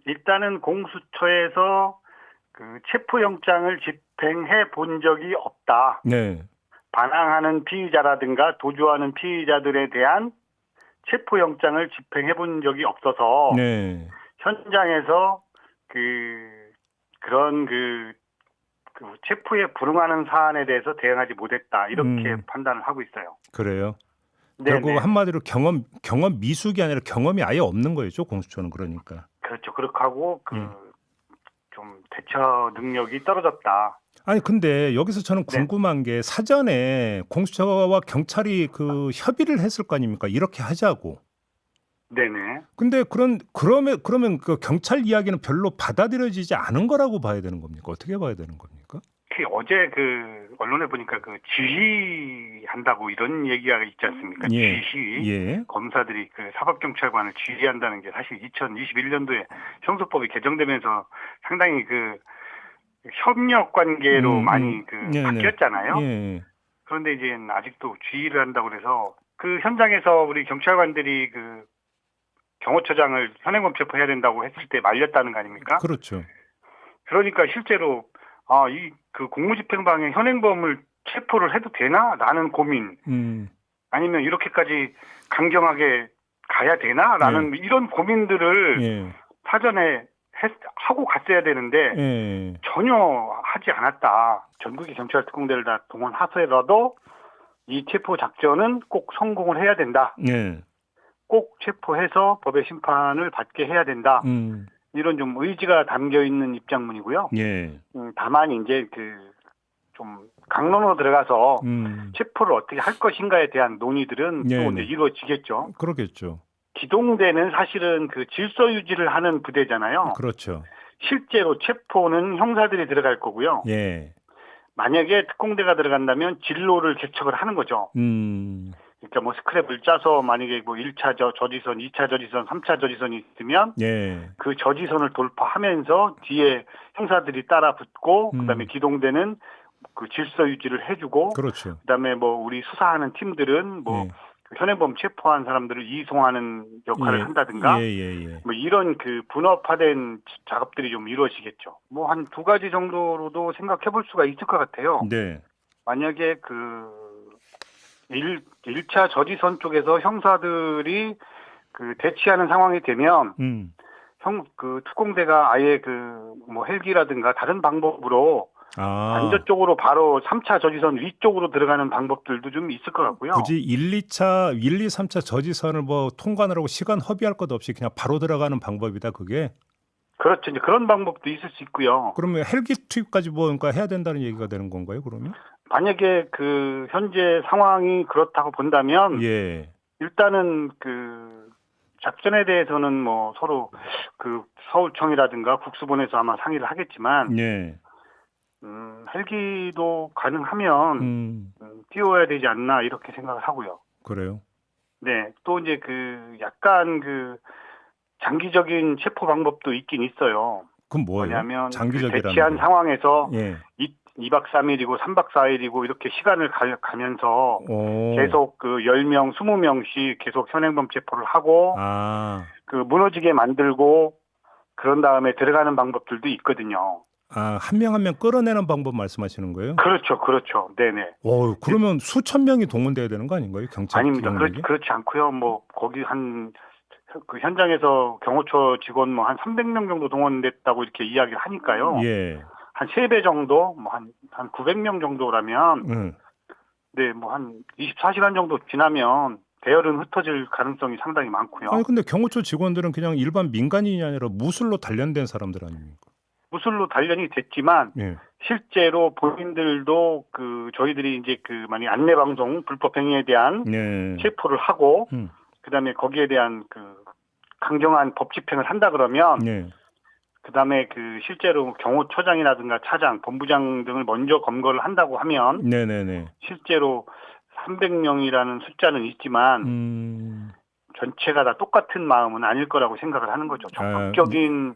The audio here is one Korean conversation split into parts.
일단은 공수처에서 그 체포영장을 집행해 본 적이 없다. 네. 반항하는 피의자라든가 도주하는 피의자들에 대한 체포영장을 집행해 본 적이 없어서 네. 현장에서 그런 체포에 불응하는 사안에 대해서 대응하지 못했다. 이렇게 판단을 하고 있어요. 그래요. 네네. 결국 한마디로 경험 미숙이 아니라 경험이 아예 없는 거죠, 공수처는. 그러니까. 그렇죠. 그렇게 하고 좀 대처 능력이 떨어졌다. 아니 근데 여기서 저는 네. 궁금한 게 사전에 공수처와 경찰이 그 협의를 했을 거 아닙니까? 이렇게 하자고. 네네. 근데 그러면 그 경찰 이야기는 별로 받아들여지지 않은 거라고 봐야 되는 겁니까? 어떻게 봐야 되는 겁니까? 어제 언론에 보니까 지휘한다고 이런 얘기가 있지 않습니까? 예. 지휘. 예. 검사들이 사법경찰관을 지휘한다는 게 사실 2021년도에 형사법이 개정되면서 상당히 협력 관계로 많이 네네. 바뀌었잖아요. 예. 그런데 이제 아직도 지휘를 한다고 그래서 현장에서 우리 경찰관들이 경호처장을 현행범 체포해야 된다고 했을 때 말렸다는 거 아닙니까? 그렇죠. 그러니까 실제로 공무집행방해 현행범을 체포를 해도 되나? 라는 고민. 아니면 이렇게까지 강경하게 가야 되나? 라는 이런 고민들을 사전에 하고 갔어야 되는데 전혀 하지 않았다. 전국의 경찰 특공대를 다 동원하서라도 이 체포 작전은 꼭 성공을 해야 된다. 꼭 체포해서 법의 심판을 받게 해야 된다. 이런 좀 의지가 담겨 있는 입장문이고요. 다만 이제 좀 강론으로 들어가서 체포를 어떻게 할 것인가에 대한 논의들은 또 이제 이루어지겠죠. 그러겠죠. 기동대는 사실은 질서 유지를 하는 부대잖아요. 그렇죠. 실제로 체포는 형사들이 들어갈 거고요. 만약에 특공대가 들어간다면 진로를 개척을 하는 거죠. 그러니까 스크랩을 짜서 만약에 1차 저지선, 2차 저지선, 3차 저지선이 있으면 그 저지선을 돌파하면서 뒤에 형사들이 따라 붙고 그다음에 기동대는 질서 유지를 해주고 그렇죠. 그다음에 우리 수사하는 팀들은 현행범 체포한 사람들을 이송하는 역할을 한다든가 이런 분업화된 작업들이 좀 이루어지겠죠. 한 두 가지 정도로도 생각해 볼 수가 있을 것 같아요. 만약에 1차 저지선 쪽에서 형사들이 대치하는 상황이 되면 특공대가 아예 헬기라든가 다른 방법으로 반대쪽으로 바로 3차 저지선 위쪽으로 들어가는 방법들도 좀 있을 것 같고요. 굳이 1, 2, 3차 저지선을 통과하느라고 시간 허비할 것 없이 그냥 바로 들어가는 방법이다, 그게? 그렇죠. 이제 그런 방법도 있을 수 있고요. 그러면 헬기 투입까지 그러니까 해야 된다는 얘기가 되는 건가요, 그러면? 만약에 현재 상황이 그렇다고 본다면 일단은 작전에 대해서는 서로 서울청이라든가 국수본에서 아마 상의를 하겠지만 헬기도 가능하면 띄워야 되지 않나 이렇게 생각을 하고요. 그래요? 네. 또 이제 약간 장기적인 체포 방법도 있긴 있어요. 그럼 뭐예요? 뭐냐면 장기적이라는 대치한 게. 상황에서 2박 3일이고 3박 4일이고 이렇게 시간을 가면서 계속 10명, 20명씩 계속 현행범 체포를 하고 무너지게 만들고 그런 다음에 들어가는 방법들도 있거든요. 한 명 한 명 끌어내는 방법 말씀하시는 거예요? 그렇죠. 네네. 그러면 수천 명이 동원돼야 되는 거 아닌가요? 경찰 아닙니다. 그렇지 않고요. 거기 현장에서 경호처 직원 한 300명 정도 동원됐다고 이렇게 이야기를 하니까요. 한 3배 정도, 한 900명 정도라면, 한 24시간 정도 지나면 대열은 흩어질 가능성이 상당히 많고요. 아니, 근데 경호처 직원들은 그냥 일반 민간인이 아니라 무술로 단련된 사람들 아닙니까? 무술로 단련이 됐지만, 실제로 본인들도 저희들이 이제 만약 안내방송 불법 행위에 대한 체포를 하고, 그 다음에 거기에 대한 강경한 법 집행을 한다 그러면, 그다음에 실제로 경호처장이라든가 차장, 본부장 등을 먼저 검거를 한다고 하면 실제로 300명이라는 숫자는 있지만 전체가 다 똑같은 마음은 아닐 거라고 생각을 하는 거죠. 적극적인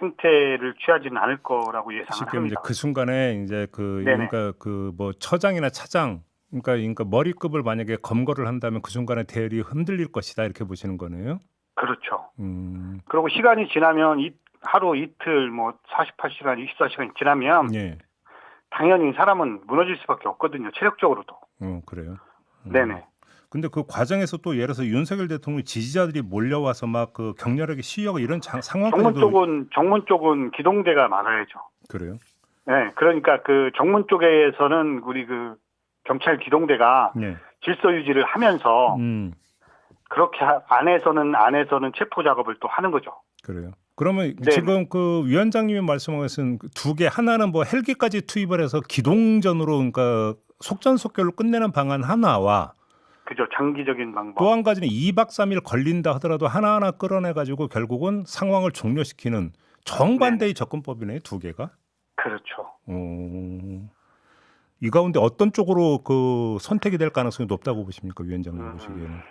행태를 취하지는 않을 거라고 예상을 합니다. 그 순간에 이제 그러니까 처장이나 차장 그러니까 머리급을 만약에 검거를 한다면 그 순간에 대열이 흔들릴 것이다 이렇게 보시는 거네요. 그렇죠. 그리고 시간이 지나면 하루 이틀 뭐 48시간, 24시간이 지나면 예. 당연히 사람은 무너질 수밖에 없거든요. 체력적으로도. 그래요. 네네. 근데 그 과정에서 또 예를 들어서 윤석열 대통령 지지자들이 몰려와서 막 그 격렬하게 시위하고 이런 상황까지도 정문 쪽은 기동대가 많아야죠. 그래요? 네, 그러니까 그 정문 쪽에서는 우리 그 경찰 기동대가 네. 질서 유지를 하면서 그렇게 안에서는 체포 작업을 또 하는 거죠. 그래요. 그러면 네네. 지금 그 위원장님이 말씀하신 두 개, 하나는 뭐 헬기까지 투입을 해서 기동전으로 그러니까 속전속결로 끝내는 방안 하나와 그죠. 장기적인 방법. 또 한 가지는 2박 3일 걸린다 하더라도 하나하나 끌어내 가지고 결국은 상황을 종료시키는 정반대의 접근법이네요, 두 개가. 그렇죠. 이 가운데 어떤 쪽으로 그 선택이 될 가능성이 높다고 보십니까, 위원장님 보시기에는?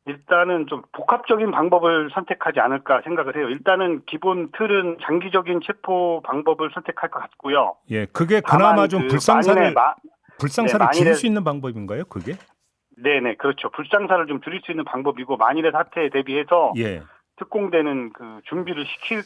일단은 좀 복합적인 방법을 선택하지 않을까 생각을 해요. 일단은 기본 틀은 장기적인 체포 방법을 선택할 것 같고요. 예, 그게 그나마 좀 불상사를 네, 줄일 수 있는 방법인가요, 그게? 네네, 그렇죠. 불상사를 좀 줄일 수 있는 방법이고, 만일의 사태에 대비해서 예. 특공대는 그 준비를 시킬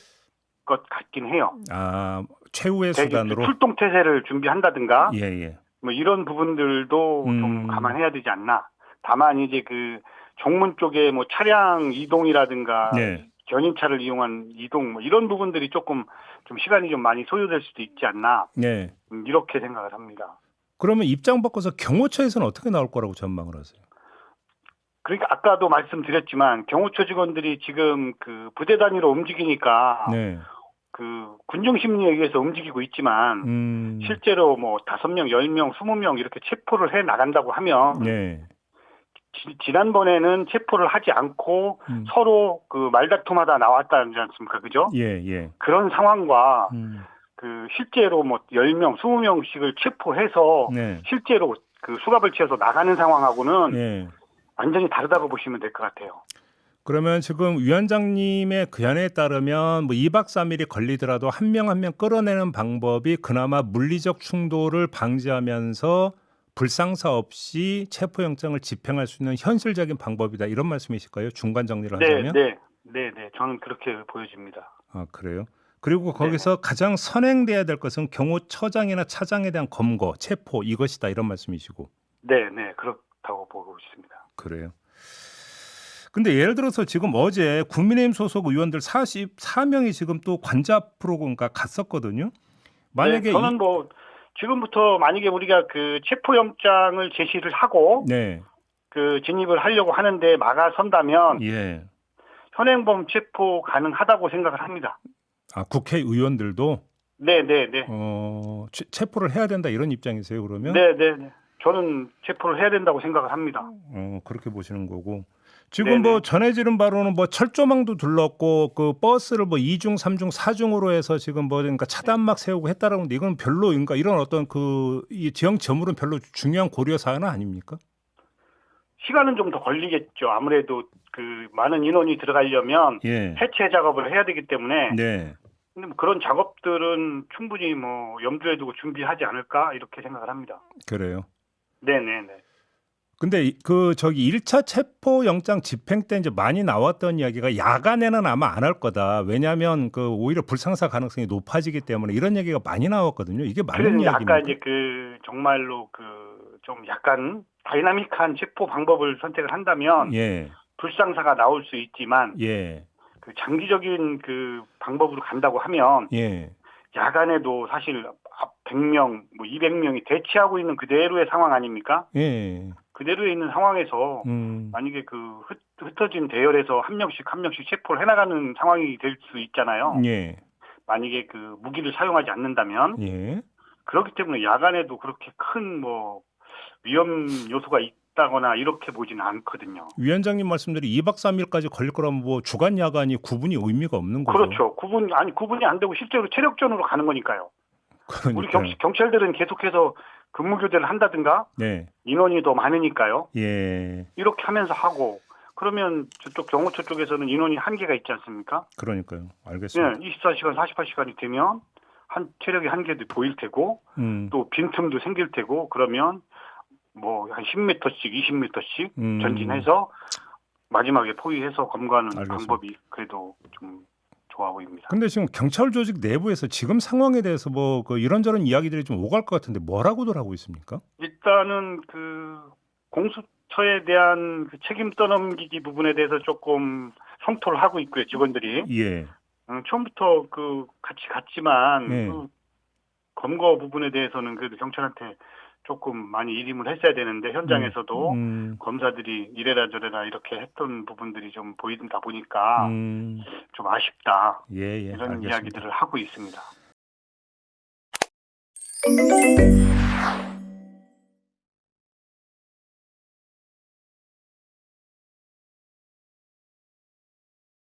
것 같긴 해요. 아, 최후의 수단으로 출동 태세를 준비한다든가, 예. 뭐 이런 부분들도 좀 감안해야 되지 않나. 다만 이제 그 정문 쪽에 뭐 차량 이동이라든가 네. 견인차를 이용한 이동 뭐 이런 부분들이 조금 좀 시간이 좀 많이 소요될 수도 있지 않나. 네. 이렇게 생각을 합니다. 그러면 입장 바꿔서 경호처에서는 어떻게 나올 거라고 전망을 하세요? 그러니까 아까도 말씀드렸지만 경호처 직원들이 지금 그 부대 단위로 움직이니까 네. 그 군중 심리에 의해서 움직이고 있지만 실제로 뭐 5명, 10명, 20명 이렇게 체포를 해 나간다고 하면 네. 지난번에는 체포를 하지 않고 서로 그 말다툼하다 나왔다지 않습니까? 그죠? 예. 그런 상황과 그 실제로 뭐 10명, 20명씩을 체포해서 네. 실제로 그 수갑을 채워서 나가는 상황하고는 네. 완전히 다르다고 보시면 될 것 같아요. 그러면 지금 위원장님의 견해에 따르면 뭐 2박 3일이 걸리더라도 한 명 한 명 끌어내는 방법이 그나마 물리적 충돌을 방지하면서 불상사 없이 체포영장을 집행할 수 있는 현실적인 방법이다. 이런 말씀이실까요? 중간 정리를 하자면? 네. 저는 그렇게 보여집니다. 아, 그래요? 그리고 거기서 가장 선행돼야 될 것은 경호처장이나 차장에 대한 검거, 체포 이것이다. 이런 말씀이시고. 네. 그렇다고 보고 있습니다. 그래요. 근데 예를 들어서 지금 어제 국민의힘 소속 의원들 44명이 지금 또 관저 앞으로 그러니까 갔었거든요. 만약에 네, 저는 뭐 지금부터 만약에 우리가 그 체포영장을 제시를 하고 네. 그 진입을 하려고 하는데 막아선다면 예. 현행범 체포 가능하다고 생각을 합니다. 아, 국회의원들도 네. 체포를 해야 된다 이런 입장이세요, 그러면? 네. 저는 체포를 해야 된다고 생각을 합니다. 그렇게 보시는 거고. 지금 뭐 전해지는 바로는 뭐 철조망도 둘렀고 그 버스를 뭐 2중, 3중, 4중으로 해서 지금 뭐 그러니까 차단막 세우고 했다라는데 이건 별로 그러니까 이런 어떤 그 이 지형 점물은 별로 중요한 고려 사안은 아닙니까? 시간은 좀 더 걸리겠죠. 아무래도 그 많은 인원이 들어가려면 해체 작업을 해야 되기 때문에. 네. 근데 뭐 그런 작업들은 충분히 뭐 염두에 두고 준비하지 않을까 이렇게 생각을 합니다. 그래요. 네. 근데 그 저기 1차 체포 영장 집행 때 이제 많이 나왔던 이야기가 야간에는 아마 안 할 거다. 왜냐하면 그 오히려 불상사 가능성이 높아지기 때문에 이런 얘기가 많이 나왔거든요. 이게 맞는 이야기입니까? 아까 이제 그 정말로 그 좀 약간 다이나믹한 체포 방법을 선택을 한다면 불상사가 나올 수 있지만 그 장기적인 그 방법으로 간다고 하면 야간에도 사실 100명, 뭐 200명이 대치하고 있는 그대로의 상황 아닙니까? 그대로에 있는 상황에서 만약에 그 흩어진 대열에서 한 명씩 체포를 해나가는 상황이 될 수 있잖아요. 만약에 그 무기를 사용하지 않는다면. 그렇기 때문에 야간에도 그렇게 큰 뭐 위험 요소가 있다거나 이렇게 보지는 않거든요. 위원장님 말씀대로 2박 3일까지 걸릴 거라면 뭐 주간 야간이 구분이 의미가 없는 거죠. 그렇죠. 구분이 안 되고 실제로 체력전으로 가는 거니까요. 우리 경찰들은 계속해서 근무 교대를 한다든가 인원이 더 많으니까요. 이렇게 하면서 하고 그러면 저쪽 경호처 쪽에서는 인원이 한계가 있지 않습니까? 그러니까요. 알겠습니다. 24시간, 48시간이 되면 체력이 한계도 보일 테고 또 빈틈도 생길 테고 그러면 뭐 한 10m씩, 20m씩 전진해서 마지막에 포위해서 검거하는 알겠습니다. 방법이 그래도 좀 좋아 보입니다. 근데 지금 경찰 조직 내부에서 지금 상황에 대해서 뭐 그 이런저런 이야기들이 좀 오갈 것 같은데 뭐라고들 하고 있습니까? 일단은 그 공수처에 대한 그 책임 떠넘기기 부분에 대해서 조금 성토를 하고 있고요, 직원들이. 예. 처음부터 그 같이 갔지만 네. 그 검거 부분에 대해서는 그래도 경찰한테 조금 많이 일임을 했어야 되는데 현장에서도 검사들이 이래라 저래라 이렇게 했던 부분들이 좀 보이다 보니까 좀 아쉽다. 예, 이런 알겠습니다. 이야기들을 하고 있습니다.